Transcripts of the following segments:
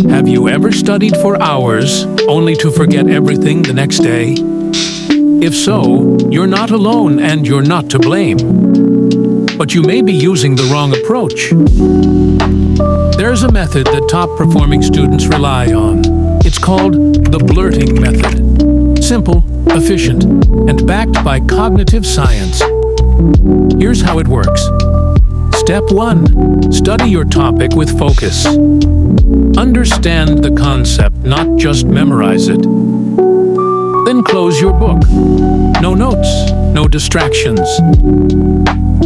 Have you ever studied for hours only to forget everything the next day? If so, you're not alone and you're not to blame. But you may be using the wrong approach. There's a method that top-performing students rely on. It's called the Blurting Method. Simple, efficient, and backed by cognitive science. Here's how it works. Step 1. Study your topic with focus. Understand the concept, not just memorize it. Then close your book. No notes, no distractions.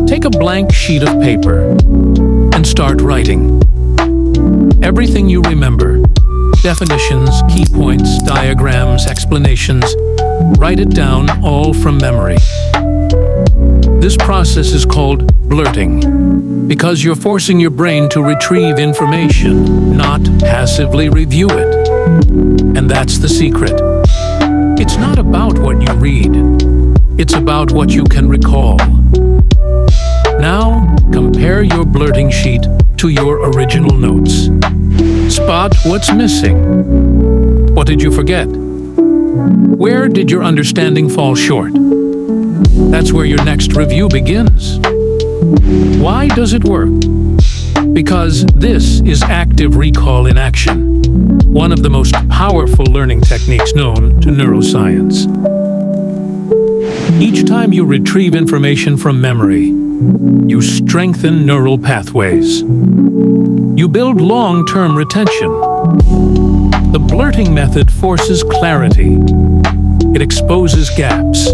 Take a blank sheet of paper and start writing. Everything you remember, definitions, key points, diagrams, explanations, write it down all from memory. This process is called blurting because you're forcing your brain to retrieve information, not passively review it. And that's the secret. It's not about what you read. It's about what you can recall. Now, compare your blurting sheet to your original notes. Spot what's missing. What did you forget? Where did your understanding fall short? That's where your next review begins. Why does it work? Because this is active recall in action, one of the most powerful learning techniques known to neuroscience. Each time you retrieve information from memory, you strengthen neural pathways. You build long-term retention. The blurting method forces clarity. It exposes gaps.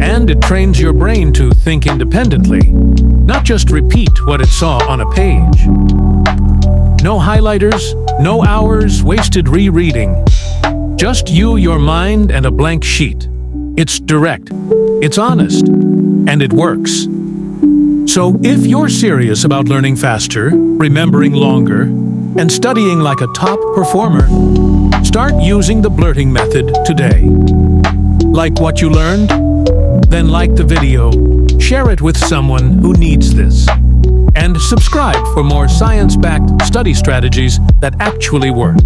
And it trains your brain to think independently, not just repeat what it saw on a page. No highlighters, no hours wasted rereading. Just you, your mind, and a blank sheet. It's direct, it's honest, and it works. So if you're serious about learning faster, remembering longer, and studying like a top performer, start using the blurting method today. Like what you learned? Then like the video, share it with someone who needs this, and subscribe for more science-backed study strategies that actually work.